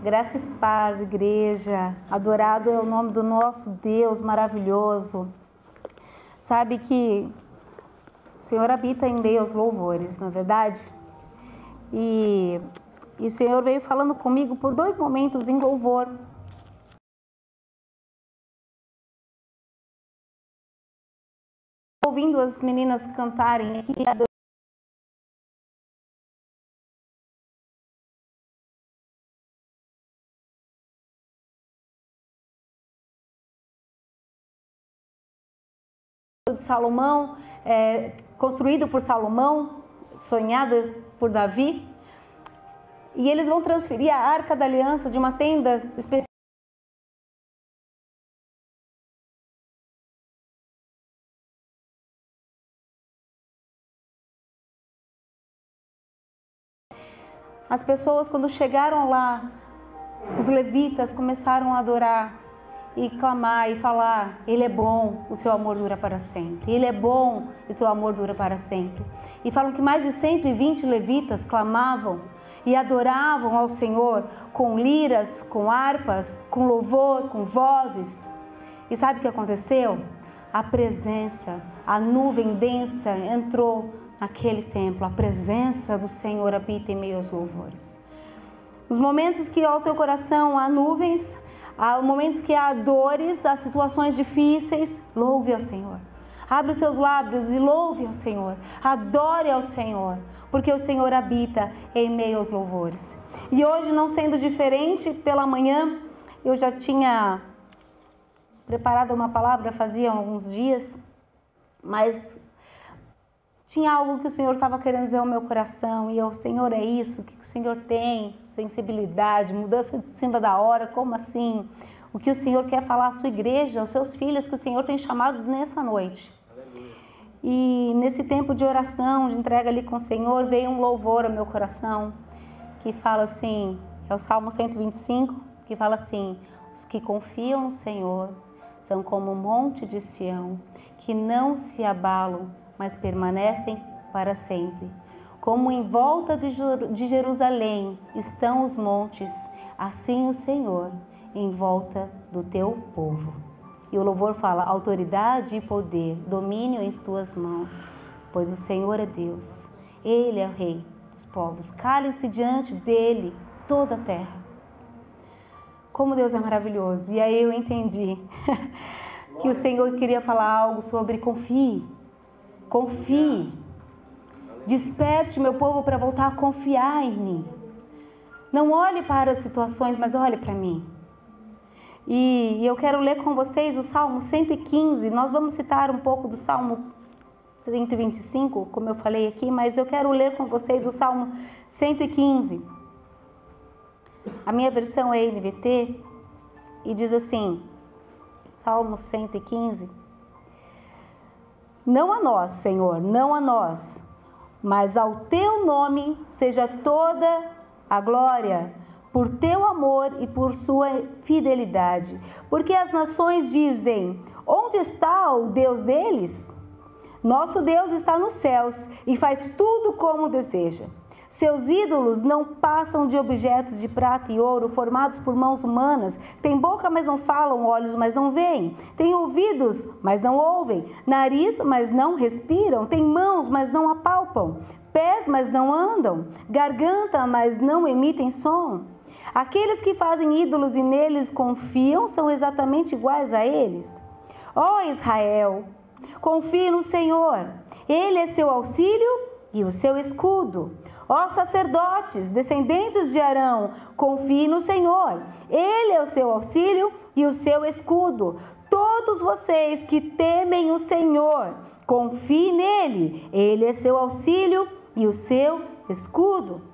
Graça e paz, igreja. Adorado é o nome do nosso Deus maravilhoso. Sabe que o Senhor habita em meio aos louvores, não é verdade? E o Senhor veio falando comigo por 2 momentos em louvor. Ouvindo as meninas cantarem aqui, de Salomão, construído por Salomão, sonhada por Davi, e eles vão transferir a Arca da Aliança de uma tenda especial. As pessoas, quando chegaram lá, os levitas começaram a adorar e clamar e falar: Ele é bom, o seu amor dura para sempre. Ele é bom, o seu amor dura para sempre. E falam que mais de 120 levitas clamavam e adoravam ao Senhor com liras, com harpas, com louvor, com vozes. E sabe o que aconteceu? A presença, a nuvem densa entrou naquele templo. A presença do Senhor habita em meio aos louvores. Os momentos que ao teu coração há nuvens, há momentos que há dores, há situações difíceis, louve ao Senhor. Abre os seus lábios e louve ao Senhor. Adore ao Senhor, porque o Senhor habita em meio aos louvores. E hoje, não sendo diferente, pela manhã eu já tinha preparado uma palavra, fazia alguns dias, mas tinha algo que o Senhor estava querendo dizer ao meu coração. E eu: Senhor, é isso que o Senhor tem? Sensibilidade, mudança de cima da hora, como assim? O que o Senhor quer falar à sua igreja, aos seus filhos, que o Senhor tem chamado nessa noite. Aleluia. E nesse tempo de oração, de entrega ali com o Senhor, veio um louvor ao meu coração, que fala assim, é o Salmo 125, que fala assim: os que confiam no Senhor são como um monte de Sião, que não se abalam, mas permanecem para sempre. Como em volta de Jerusalém estão os montes, assim o Senhor em volta do teu povo. E o louvor fala: autoridade e poder, domínio em tuas mãos, pois o Senhor é Deus, Ele é o Rei dos povos. Cale-se diante dele toda a terra. Como Deus é maravilhoso. E aí eu entendi que o Senhor queria falar algo sobre confie. Confie. Desperte meu povo para voltar a confiar em mim. Não olhe para as situações, mas olhe para mim. E eu quero ler com vocês o Salmo 115. Nós vamos citar um pouco do Salmo 125, como eu falei aqui, mas eu quero ler com vocês o Salmo 115. A minha versão é NVT e diz assim, Salmo 115: Não a nós, Senhor, não a nós, mas ao teu nome seja toda a glória, por teu amor e por sua fidelidade. Porque as nações dizem: onde está o Deus deles? Nosso Deus está nos céus e faz tudo como deseja. Seus ídolos não passam de objetos de prata e ouro formados por mãos humanas. Tem boca, mas não falam, olhos, mas não veem. Tem ouvidos, mas não ouvem. Nariz, mas não respiram. Tem mãos, mas não apalpam. Pés, mas não andam. Garganta, mas não emitem som. Aqueles que fazem ídolos e neles confiam são exatamente iguais a eles. Ó Israel, confie no Senhor. Ele é seu auxílio e o seu escudo. Ó sacerdotes, descendentes de Arão, confie no Senhor. Ele é o seu auxílio e o seu escudo. Todos vocês que temem o Senhor, confie nele. Ele é seu auxílio e o seu escudo.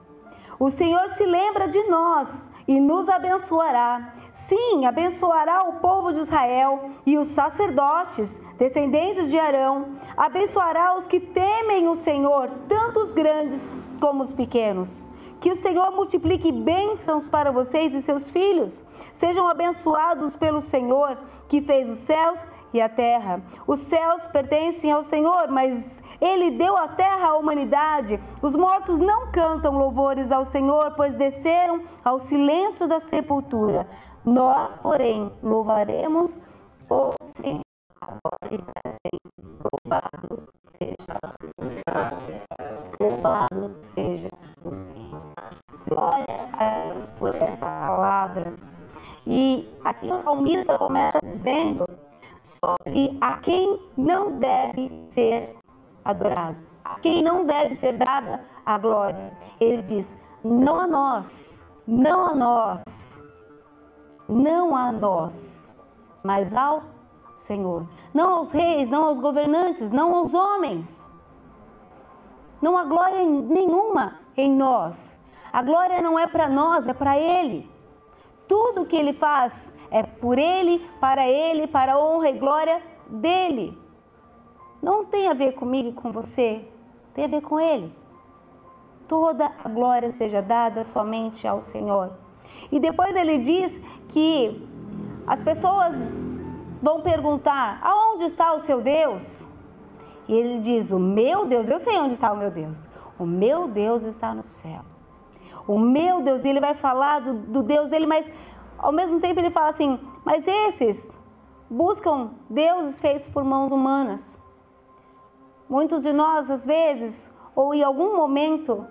O Senhor se lembra de nós e nos abençoará. Sim, abençoará o povo de Israel e os sacerdotes, descendentes de Arão. Abençoará os que temem o Senhor, tanto os grandes como os pequenos. Que o Senhor multiplique bênçãos para vocês e seus filhos. Sejam abençoados pelo Senhor, que fez os céus e a terra. Os céus pertencem ao Senhor, mas Ele deu a terra à humanidade. Os mortos não cantam louvores ao Senhor, pois desceram ao silêncio da sepultura. Nós, porém, louvaremos o Senhor. Agora e para sempre. Louvado seja o Senhor. Louvado seja o Senhor. Glória a Deus por essa palavra. E aqui o salmista começa dizendo sobre a quem não deve ser adorado, a quem não deve ser dada a glória. Ele diz: não a nós, não a nós, não a nós, mas ao Senhor. Não aos reis, não aos governantes, não aos homens. Não há glória nenhuma em nós. A glória não é para nós, é para Ele. Tudo que Ele faz é por Ele, para a honra e glória dEle. Não tem a ver comigo e com você, tem a ver com Ele. Toda a glória seja dada somente ao Senhor. E depois Ele diz que as pessoas vão perguntar: aonde está o seu Deus? E Ele diz: o meu Deus, eu sei onde está o meu Deus. O meu Deus está no céu. O meu Deus, e Ele vai falar do Deus dele, mas ao mesmo tempo Ele fala assim: mas esses buscam deuses feitos por mãos humanas. Muitos de nós, às vezes, ou em algum momento,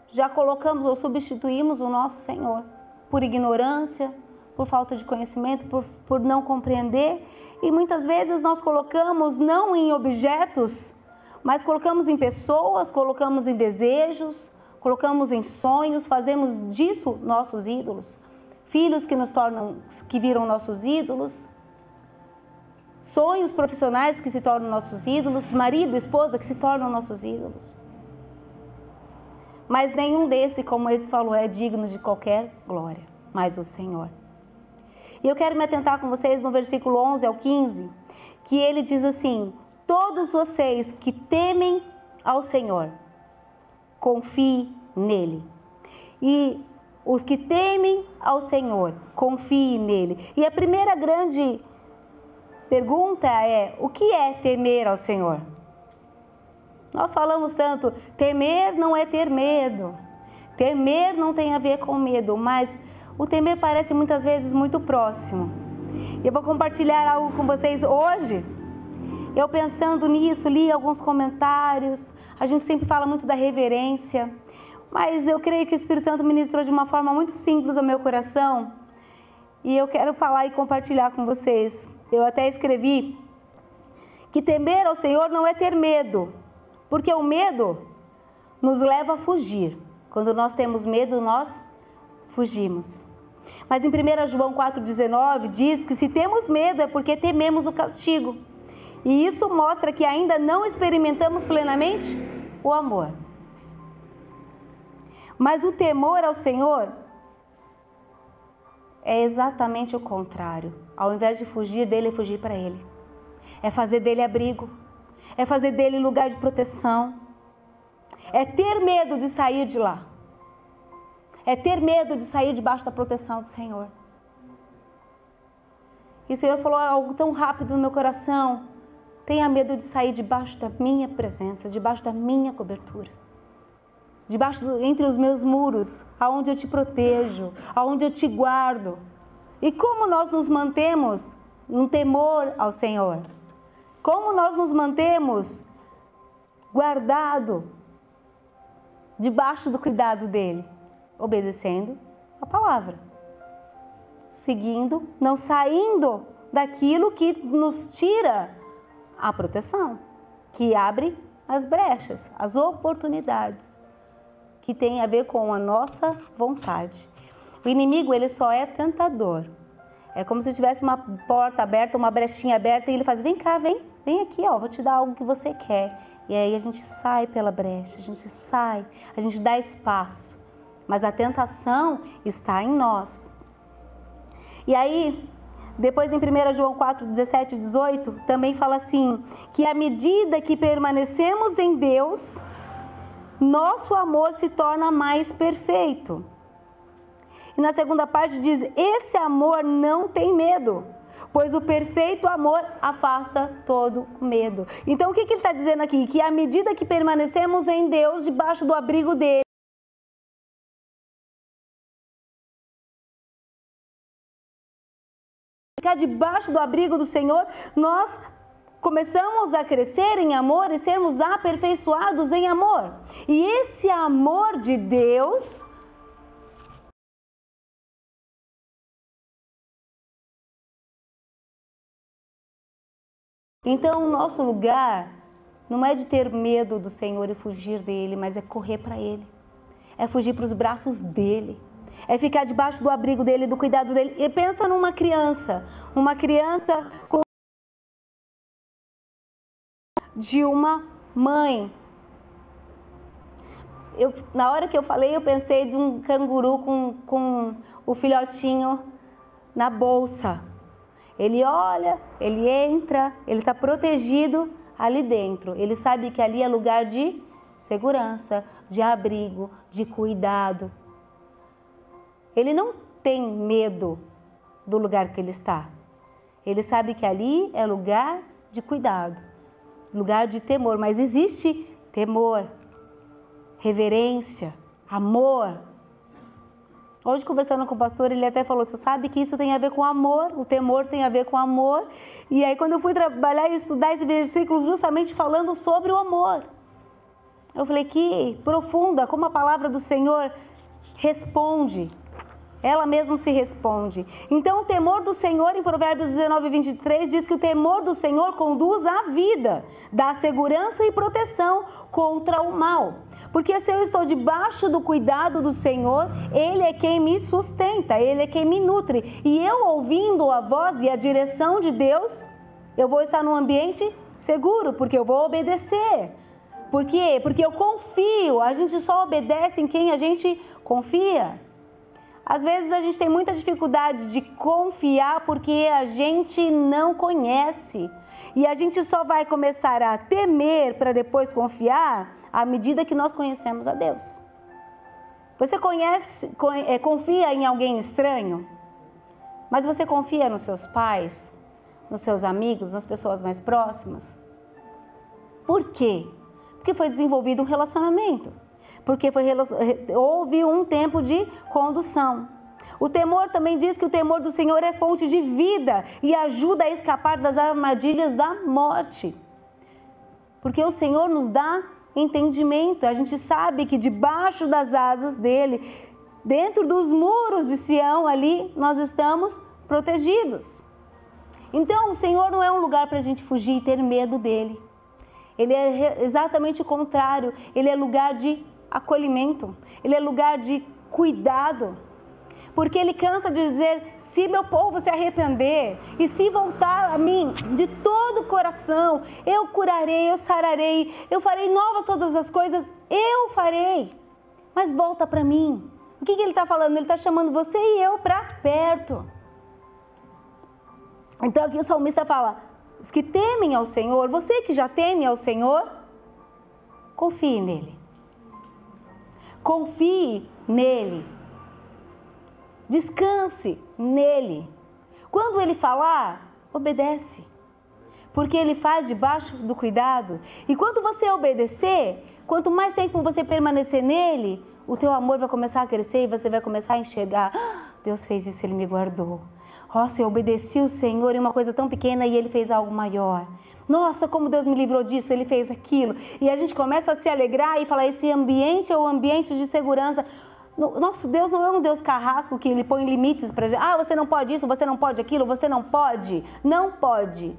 já colocamos ou substituímos o nosso Senhor por ignorância, por falta de conhecimento, por não compreender. E muitas vezes nós colocamos não em objetos, mas colocamos em pessoas, colocamos em desejos, colocamos em sonhos, fazemos disso nossos ídolos. Filhos que viram nossos ídolos, sonhos profissionais que se tornam nossos ídolos, marido, esposa que se tornam nossos ídolos. Mas nenhum desse, como ele falou, é digno de qualquer glória, mas o Senhor. E eu quero me atentar com vocês no versículo 11 ao 15, que ele diz assim: todos vocês que temem ao Senhor, confie nele. E os que temem ao Senhor, confie nele. E a primeira grande pergunta é: o que é temer ao Senhor? Nós falamos tanto, temer não é ter medo. Temer não tem a ver com medo, mas o temer parece muitas vezes muito próximo. Eu vou compartilhar algo com vocês hoje. Eu pensando nisso, li alguns comentários. A gente sempre fala muito da reverência, mas eu creio que o Espírito Santo ministrou de uma forma muito simples ao meu coração. E eu quero falar e compartilhar com vocês. Eu até escrevi que temer ao Senhor não é ter medo, porque o medo nos leva a fugir. Quando nós temos medo, nós fugimos. Mas em 1 João 4,19 diz que se temos medo é porque tememos o castigo. E isso mostra que ainda não experimentamos plenamente o amor. Mas o temor ao Senhor é exatamente o contrário. Ao invés de fugir dele, é fugir para ele. É fazer dele abrigo. É fazer dele lugar de proteção. É ter medo de sair de lá. É ter medo de sair debaixo da proteção do Senhor. E o Senhor falou algo tão rápido no meu coração: tenha medo de sair debaixo da minha presença, debaixo da minha cobertura, entre os meus muros, aonde eu te protejo, aonde eu te guardo. E como nós nos mantemos no temor ao Senhor? Como nós nos mantemos guardado debaixo do cuidado dele? Obedecendo a palavra, seguindo, não saindo daquilo que nos tira a proteção, que abre as brechas, as oportunidades, que tem a ver com a nossa vontade. O inimigo, ele só é tentador. É como se tivesse uma porta aberta, uma brechinha aberta, e ele faz: vem cá, vem aqui, ó, vou te dar algo que você quer. E aí a gente sai pela brecha, a gente sai, a gente dá espaço. Mas a tentação está em nós. E aí, depois em 1 João 4, 17 e 18, também fala assim, que à medida que permanecemos em Deus, nosso amor se torna mais perfeito. E na segunda parte diz: esse amor não tem medo, pois o perfeito amor afasta todo medo. Então o que ele está dizendo aqui? Que à medida que permanecemos em Deus, debaixo do abrigo dele, ficar debaixo do abrigo do Senhor, nós começamos a crescer em amor e sermos aperfeiçoados em amor. E esse amor de Deus então, o nosso lugar não é de ter medo do Senhor e fugir dele, mas é correr para ele. É fugir para os braços dele. É ficar debaixo do abrigo dele, do cuidado dele. E pensa numa criança com de uma mãe. Na hora que eu falei, eu pensei de um canguru com o filhotinho na bolsa. Ele olha, ele entra, ele está protegido ali dentro. Ele sabe que ali é lugar de segurança, de abrigo, de cuidado. Ele não tem medo do lugar que ele está. Ele sabe que ali é lugar de cuidado, lugar de temor. Mas existe temor, reverência, amor. Hoje, conversando com o pastor, ele até falou, você sabe que isso tem a ver com amor, o temor tem a ver com amor. E aí, quando eu fui trabalhar e estudar esse versículo, justamente falando sobre o amor, eu falei, que profunda, como a palavra do Senhor responde. Ela mesma se responde. Então, o temor do Senhor, em Provérbios 19:23, diz que o temor do Senhor conduz à vida, dá segurança e proteção contra o mal. Porque se eu estou debaixo do cuidado do Senhor, Ele é quem me sustenta, Ele é quem me nutre. E eu ouvindo a voz e a direção de Deus, eu vou estar num ambiente seguro, porque eu vou obedecer. Por quê? Porque eu confio, a gente só obedece em quem a gente confia. Às vezes a gente tem muita dificuldade de confiar porque a gente não conhece. E a gente só vai começar a temer para depois confiar à medida que nós conhecemos a Deus. Você confia em alguém estranho? Mas você confia nos seus pais, nos seus amigos, nas pessoas mais próximas? Por quê? Porque foi desenvolvido um relacionamento. Porque houve um tempo de condução. O temor também diz que o temor do Senhor é fonte de vida e ajuda a escapar das armadilhas da morte. Porque o Senhor nos dá entendimento. A gente sabe que debaixo das asas dele, dentro dos muros de Sião ali, nós estamos protegidos. Então o Senhor não é um lugar para a gente fugir e ter medo dele. Ele é exatamente o contrário. Ele é lugar de acolhimento. Ele é lugar de cuidado. Porque ele cansa de dizer, se meu povo se arrepender e se voltar a mim de todo o coração, eu curarei, eu sararei, eu farei novas todas as coisas, eu farei. Mas volta para mim. O que ele está falando? Ele está chamando você e eu para perto. Então aqui o salmista fala, os que temem ao Senhor, você que já teme ao Senhor, confie nele. Confie nele. Descanse nele. Quando ele falar, obedece. Porque ele faz debaixo do cuidado. E quando você obedecer, quanto mais tempo você permanecer nele, o teu amor vai começar a crescer e você vai começar a enxergar. Deus fez isso, ele me guardou. Nossa, eu obedeci o Senhor em uma coisa tão pequena e ele fez algo maior. Nossa, como Deus me livrou disso, ele fez aquilo. E a gente começa a se alegrar e falar, esse ambiente é o ambiente de segurança. Nosso Deus não é um Deus carrasco que ele põe limites para gente. Ah, você não pode isso, você não pode aquilo, você não pode. Não pode.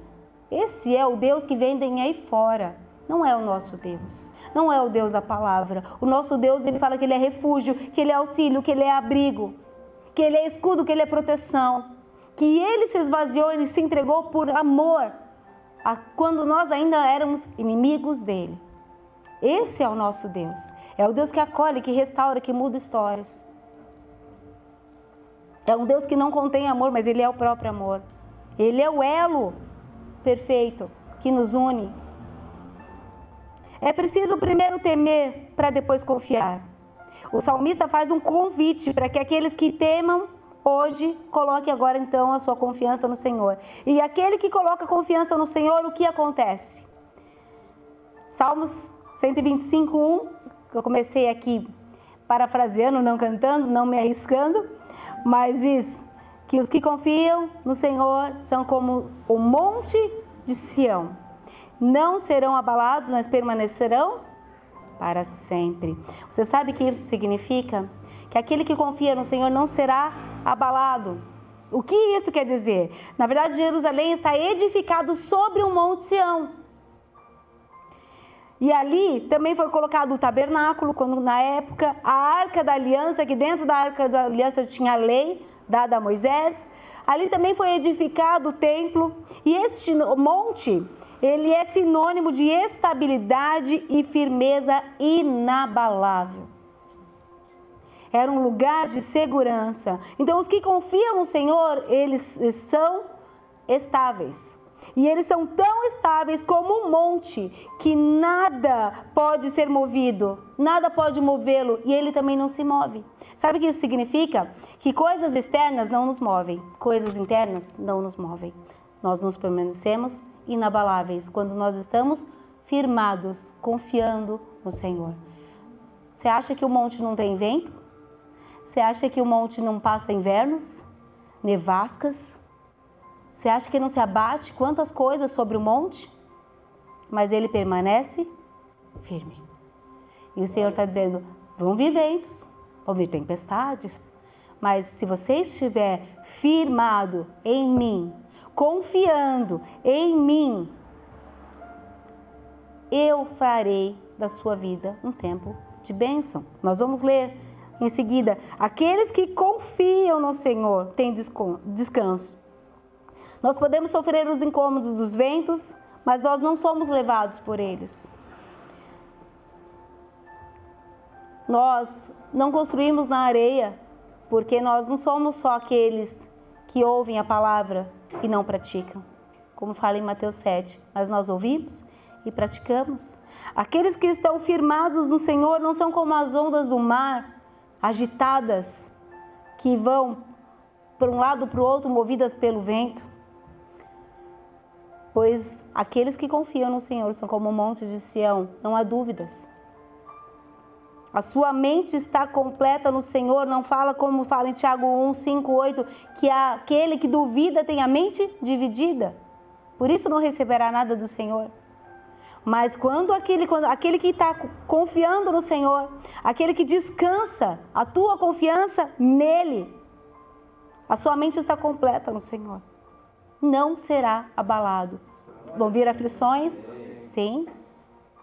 Esse é o Deus que vendem aí fora. Não é o nosso Deus. Não é o Deus da palavra. O nosso Deus, ele fala que ele é refúgio, que ele é auxílio, que ele é abrigo, que ele é escudo, que ele é proteção. Que ele se esvaziou, ele se entregou por amor, quando nós ainda éramos inimigos dele. Esse é o nosso Deus. É o Deus que acolhe, que restaura, que muda histórias. É um Deus que não contém amor, mas ele é o próprio amor. Ele é o elo perfeito que nos une. É preciso primeiro temer para depois confiar. O salmista faz um convite para que aqueles que temam hoje, coloque agora então a sua confiança no Senhor. E aquele que coloca confiança no Senhor, o que acontece? Salmos 125:1, que eu comecei aqui parafraseando, não cantando, não me arriscando, mas diz que os que confiam no Senhor são como o monte de Sião. Não serão abalados, mas permanecerão para sempre. Você sabe que isso significa? Que aquele que confia no Senhor não será abalado. O que isso quer dizer? Na verdade, Jerusalém está edificado sobre o monte Sião. E ali também foi colocado o tabernáculo, quando na época a Arca da Aliança, que dentro da Arca da Aliança tinha a lei dada a Moisés. Ali também foi edificado o templo. E este monte, ele é sinônimo de estabilidade e firmeza inabalável. Era um lugar de segurança. Então, os que confiam no Senhor, eles são estáveis. E eles são tão estáveis como um monte, que nada pode ser movido, nada pode movê-lo, e ele também não se move. Sabe o que isso significa? Que coisas externas não nos movem, coisas internas não nos movem. Nós nos permanecemos inabaláveis quando nós estamos firmados, confiando no Senhor. Você acha que o monte não tem vento? Você acha que o monte não passa invernos, nevascas? Você acha que não se abate quantas coisas sobre o monte? Mas ele permanece firme. E o Senhor está dizendo, vão vir ventos, vão vir tempestades, mas se você estiver firmado em mim, confiando em mim, eu farei da sua vida um tempo de bênção. Nós vamos ler em seguida, aqueles que confiam no Senhor têm descanso. Nós podemos sofrer os incômodos dos ventos, mas nós não somos levados por eles. Nós não construímos na areia, porque nós não somos só aqueles que ouvem a palavra e não praticam. Como fala em Mateus 7, mas nós ouvimos e praticamos. Aqueles que estão firmados no Senhor não são como as ondas do mar, agitadas, que vão para um lado para o outro, movidas pelo vento. Pois aqueles que confiam no Senhor são como o monte de Sião, não há dúvidas. A sua mente está completa no Senhor, não fala como fala em Tiago 1, 5, 8, que aquele que duvida tem a mente dividida. Por isso não receberá nada do Senhor. Mas quando aquele que está confiando no Senhor, aquele que descansa a tua confiança nele, a sua mente está completa no Senhor. Não será abalado. Vão vir aflições? Sim,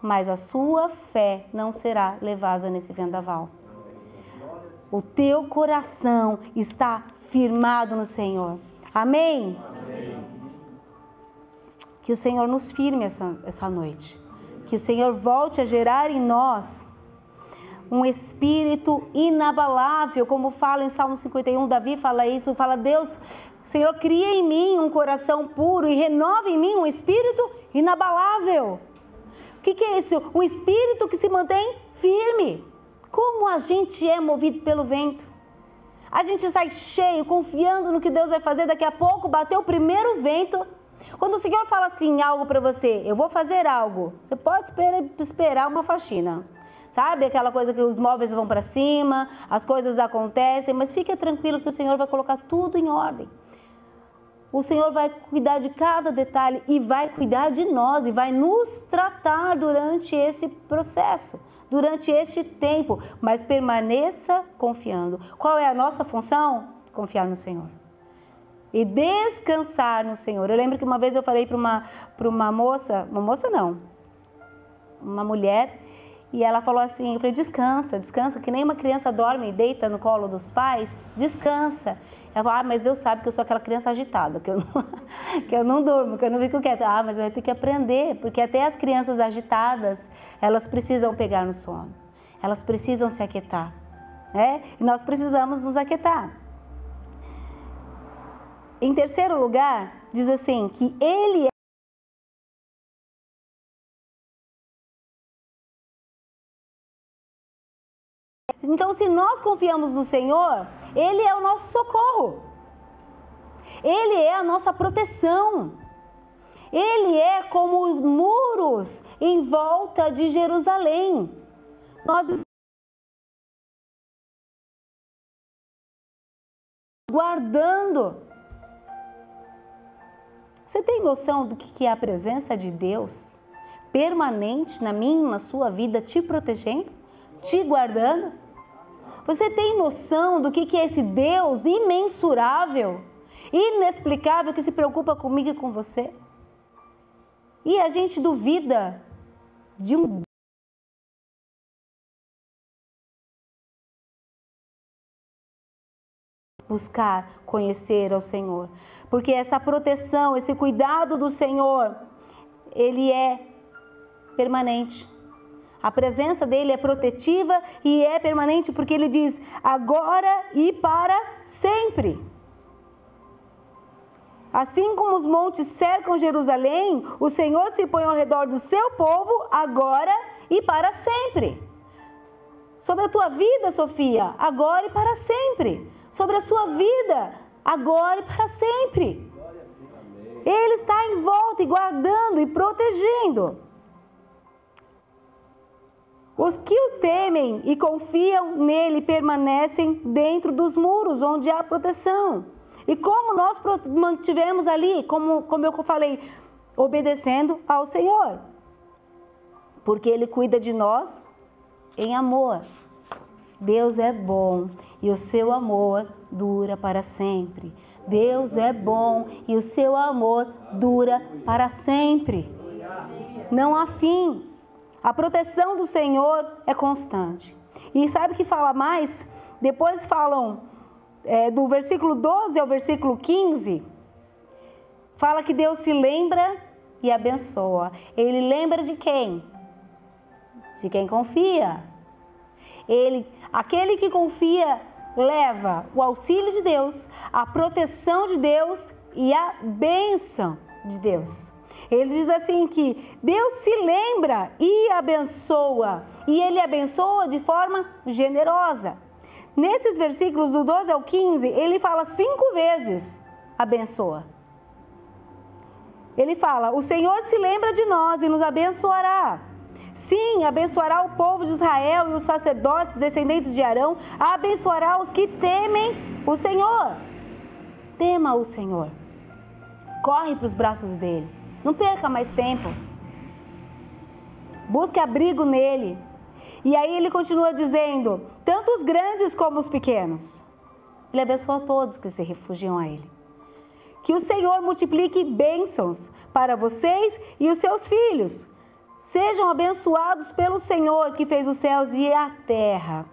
mas a sua fé não será levada nesse vendaval. O teu coração está firmado no Senhor. Amém? Amém. Que o Senhor nos firme essa noite. Que o Senhor volte a gerar em nós um espírito inabalável, como fala em Salmo 51, Davi fala isso, fala Deus... Senhor, cria em mim um coração puro e renova em mim um espírito inabalável. O que é isso? Um espírito que se mantém firme. Como a gente é movido pelo vento. A gente sai cheio, confiando no que Deus vai fazer. Daqui a pouco bateu o primeiro vento. Quando o Senhor fala assim, algo para você, eu vou fazer algo. Você pode esperar uma faxina. Sabe aquela coisa que os móveis vão para cima, as coisas acontecem, mas fique tranquilo que o Senhor vai colocar tudo em ordem. O Senhor vai cuidar de cada detalhe e vai cuidar de nós e vai nos tratar durante esse processo, durante este tempo. Mas permaneça confiando. Qual é a nossa função? Confiar no Senhor. E descansar no Senhor. Eu lembro que uma vez eu falei para uma mulher, e ela falou assim, eu falei, descansa, que nem uma criança dorme e deita no colo dos pais, descansa. Ela falou, mas Deus sabe que eu sou aquela criança agitada, que eu não durmo, que eu não fico quieta. Mas eu vou ter que aprender, porque até as crianças agitadas, elas precisam pegar no sono. Elas precisam se aquietar, né? E nós precisamos nos aquietar. Em terceiro lugar, diz assim, que Ele é Então, se nós confiamos no Senhor, Ele é o nosso socorro. Ele é a nossa proteção. Ele é como os muros em volta de Jerusalém. Nós estamos guardando. Você tem noção do que é a presença de Deus permanente na minha, na sua vida, te protegendo, te guardando? Você tem noção do que é esse Deus imensurável, inexplicável, que se preocupa comigo e com você? E a gente duvida de um buscar conhecer ao Senhor, porque essa proteção, esse cuidado do Senhor, ele é permanente. A presença dele é protetiva e é permanente, porque ele diz agora e para sempre. Assim como os montes cercam Jerusalém, o Senhor se põe ao redor do seu povo agora e para sempre. Sobre a tua vida, Sofia, agora e para sempre. Sobre a sua vida, agora e para sempre. Ele está em volta e guardando e protegendo. Os que o temem e confiam nele permanecem dentro dos muros onde há proteção. E como nós mantivemos ali, como eu falei, obedecendo ao Senhor. Porque Ele cuida de nós em amor. Deus é bom e o seu amor dura para sempre. Deus é bom e o seu amor dura para sempre. Não há fim. A proteção do Senhor é constante. E sabe o que fala mais? Depois falam... do versículo 12 ao versículo 15, fala que Deus se lembra e abençoa. Ele lembra de quem? De quem confia. Aquele que confia leva o auxílio de Deus, a proteção de Deus e a bênção de Deus. Ele diz assim que Deus se lembra e abençoa, e Ele abençoa de forma generosa. Nesses versículos do 12 ao 15, ele fala 5 vezes abençoa. Ele fala, o Senhor se lembra de nós e nos abençoará. Sim, abençoará o povo de Israel e os sacerdotes, descendentes de Arão, abençoará os que temem o Senhor. Tema o Senhor. Corre para os braços dele. Não perca mais tempo. Busque abrigo nele. E aí ele continua dizendo, tanto os grandes como os pequenos. Ele abençoa todos que se refugiam a ele. Que o Senhor multiplique bênçãos para vocês e os seus filhos. Sejam abençoados pelo Senhor que fez os céus e a terra.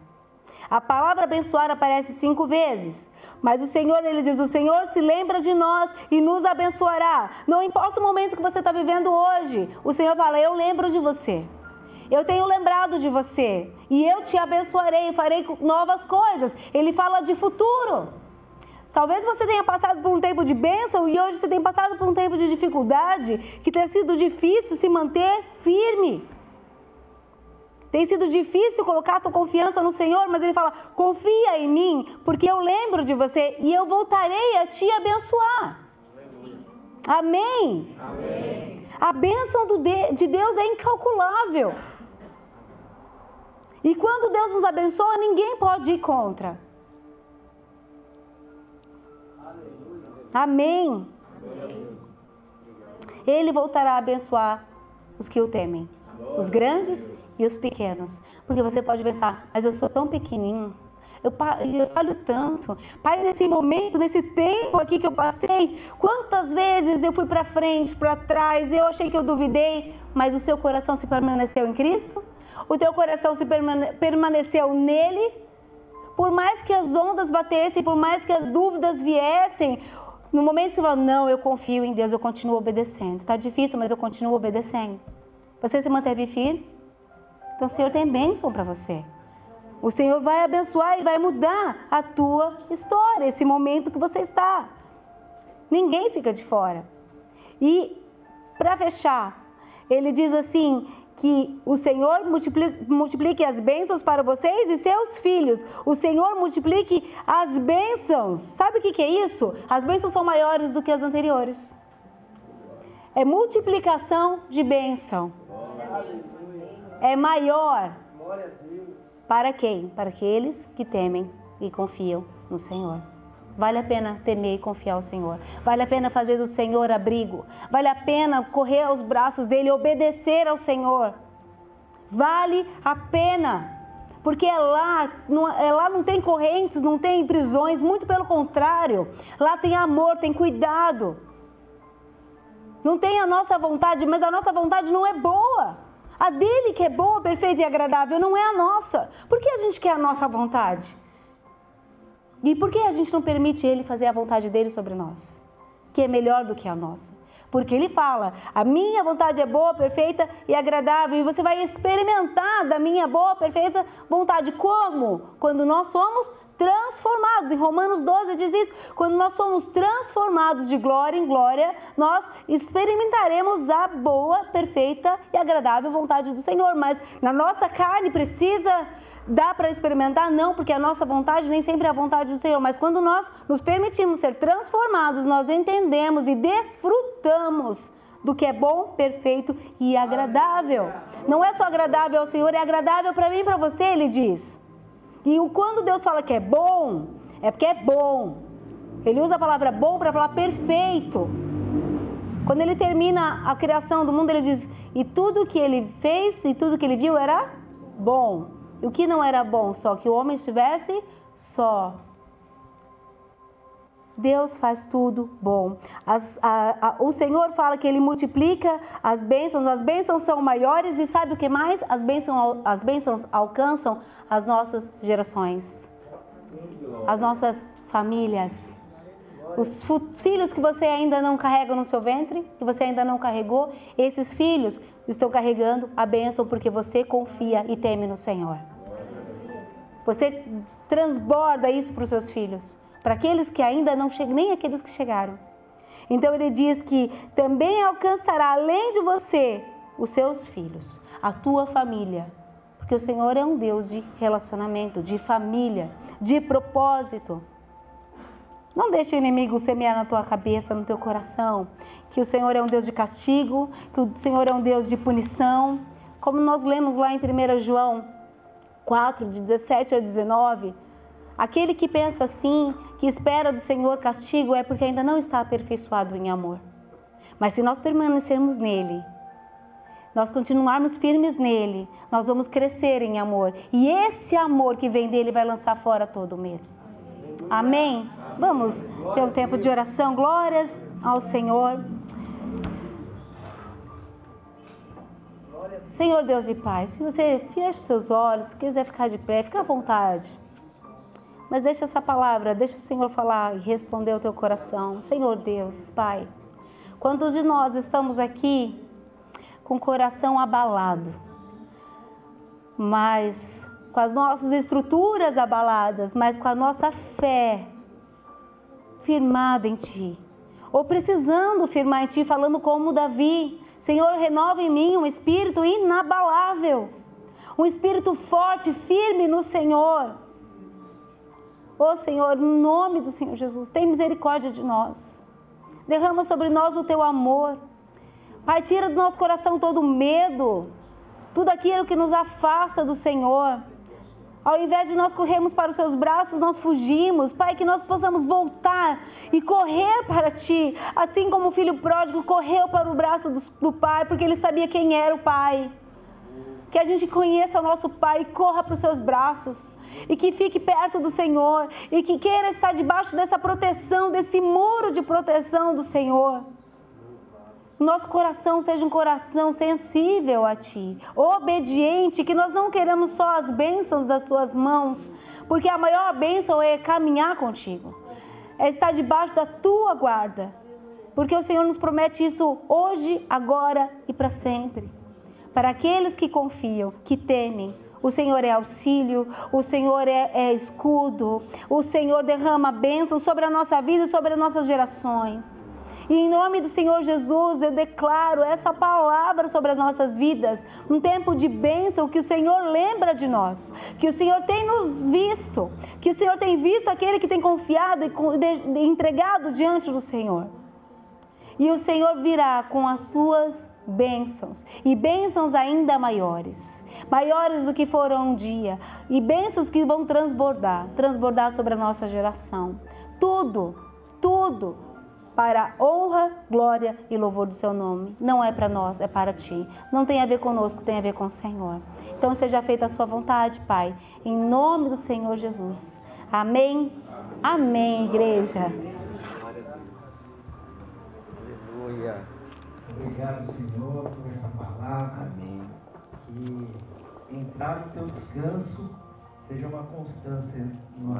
A palavra abençoar aparece 5 vezes. Mas o Senhor, ele diz, o Senhor se lembra de nós e nos abençoará. Não importa o momento que você está vivendo hoje. O Senhor fala, eu lembro de você. Eu tenho lembrado de você e eu te abençoarei e farei novas coisas. Ele fala de futuro. Talvez você tenha passado por um tempo de bênção e hoje você tenha passado por um tempo de dificuldade, que tenha sido difícil se manter firme. Tem sido difícil colocar a tua confiança no Senhor, mas Ele fala, confia em mim, porque eu lembro de você e eu voltarei a te abençoar. Amém? Amém. A bênção de Deus é incalculável. E quando Deus nos abençoa, ninguém pode ir contra. Amém. Ele voltará a abençoar os que o temem, os grandes e os pequenos. Porque você pode pensar, mas eu sou tão pequenininho, eu falho tanto. Pai, nesse momento, nesse tempo aqui que eu passei, quantas vezes eu fui para frente, para trás, eu achei que eu duvidei, mas o seu coração se permaneceu em Cristo? O teu coração se permaneceu nele? Por mais que as ondas batessem, por mais que as dúvidas viessem, no momento que você fala, não, eu confio em Deus, eu continuo obedecendo. Está difícil, mas eu continuo obedecendo. Você se manteve firme? Então o Senhor tem bênção para você. O Senhor vai abençoar e vai mudar a tua história, esse momento que você está. Ninguém fica de fora. E para fechar, ele diz assim, que o Senhor multiplique as bênçãos para vocês e seus filhos. O Senhor multiplique as bênçãos. Sabe o que é isso? As bênçãos são maiores do que as anteriores. É multiplicação de bênção. É maior. Para quem? Para aqueles que temem e confiam no Senhor. Vale a pena temer e confiar no Senhor. Vale a pena fazer do Senhor abrigo. Vale a pena correr aos braços dele, obedecer ao Senhor. Vale a pena. Porque lá não tem correntes, não tem prisões, muito pelo contrário. Lá tem amor, tem cuidado. Não tem a nossa vontade, mas a nossa vontade não é boa. A dele que é boa, perfeita e agradável não é a nossa. Por que a gente quer a nossa vontade? E por que a gente não permite ele fazer a vontade dele sobre nós? Que é melhor do que a nossa. Porque ele fala, a minha vontade é boa, perfeita e agradável. E você vai experimentar da minha boa, perfeita vontade. Como? Quando nós somos transformados. Em Romanos 12 diz isso. Quando nós somos transformados de glória em glória, nós experimentaremos a boa, perfeita e agradável vontade do Senhor. Mas na nossa carne dá para experimentar? Não, porque a nossa vontade nem sempre é a vontade do Senhor. Mas quando nós nos permitimos ser transformados, nós entendemos e desfrutamos do que é bom, perfeito e agradável. Não é só agradável ao Senhor, é agradável para mim e para você, ele diz. E quando Deus fala que é bom, é porque é bom. Ele usa a palavra bom para falar perfeito. Quando ele termina a criação do mundo, ele diz, e tudo que ele fez e tudo que ele viu era bom. E o que não era bom? Só que o homem estivesse só. Deus faz tudo bom. O Senhor fala que ele multiplica as bênçãos são maiores e sabe o que mais? As bênçãos alcançam as nossas gerações, as nossas famílias. Os filhos que você ainda não carrega no seu ventre, que você ainda não carregou, esses filhos estão carregando a bênção porque você confia e teme no Senhor. Você transborda isso para os seus filhos, para aqueles que ainda não chegam, nem aqueles que chegaram. Então ele diz que também alcançará, além de você, os seus filhos, a tua família. Porque o Senhor é um Deus de relacionamento, de família, de propósito. Não deixe o inimigo semear na tua cabeça, no teu coração, que o Senhor é um Deus de castigo, que o Senhor é um Deus de punição. Como nós lemos lá em 1 João 4, de 17 a 19, aquele que pensa assim, que espera do Senhor castigo, é porque ainda não está aperfeiçoado em amor. Mas se nós permanecermos nele, nós continuarmos firmes nele, nós vamos crescer em amor. E esse amor que vem dele vai lançar fora todo o medo. Amém? Vamos ter um tempo de oração. Glórias ao Senhor. Senhor Deus e Pai, se você fecha seus olhos, se quiser ficar de pé, fica à vontade. Mas deixa essa palavra, deixa o Senhor falar e responder ao teu coração. Senhor Deus, Pai, quantos de nós estamos aqui com o coração abalado, mas com as nossas estruturas abaladas, mas com a nossa fé firmada em Ti, ou precisando firmar em Ti, falando como Davi, Senhor, renova em mim um espírito inabalável, um espírito forte, firme no Senhor. Ó Senhor, no nome do Senhor Jesus, tem misericórdia de nós, derrama sobre nós o Teu amor. Pai, tira do nosso coração todo medo, tudo aquilo que nos afasta do Senhor. Ao invés de nós corrermos para os Seus braços, nós fugimos. Pai, que nós possamos voltar e correr para Ti, assim como o filho pródigo correu para o braço do Pai, porque ele sabia quem era o Pai. Que a gente conheça o nosso Pai e corra para os Seus braços. E que fique perto do Senhor. E que queira estar debaixo dessa proteção, desse muro de proteção do Senhor. Nosso coração seja um coração sensível a Ti, obediente, que nós não queremos só as bênçãos das Tuas mãos, porque a maior bênção é caminhar contigo, é estar debaixo da Tua guarda, porque o Senhor nos promete isso hoje, agora e para sempre. Para aqueles que confiam, que temem, o Senhor é auxílio, o Senhor é escudo, o Senhor derrama bênção sobre a nossa vida e sobre as nossas gerações. E em nome do Senhor Jesus, eu declaro essa palavra sobre as nossas vidas. Um tempo de bênção, que o Senhor lembra de nós. Que o Senhor tem nos visto. Que o Senhor tem visto aquele que tem confiado e entregado diante do Senhor. E o Senhor virá com as suas bênçãos. E bênçãos ainda maiores. Maiores do que foram um dia. E bênçãos que vão transbordar sobre a nossa geração. Tudo para a honra, glória e louvor do seu nome. Não é para nós, é para ti. Não tem a ver conosco, tem a ver com o Senhor. Então seja feita a sua vontade, Pai, em nome do Senhor Jesus. Amém? Amém, igreja. Aleluia. Obrigado, Senhor, por essa palavra. Amém. Que entrar no teu descanso seja uma constância no nosso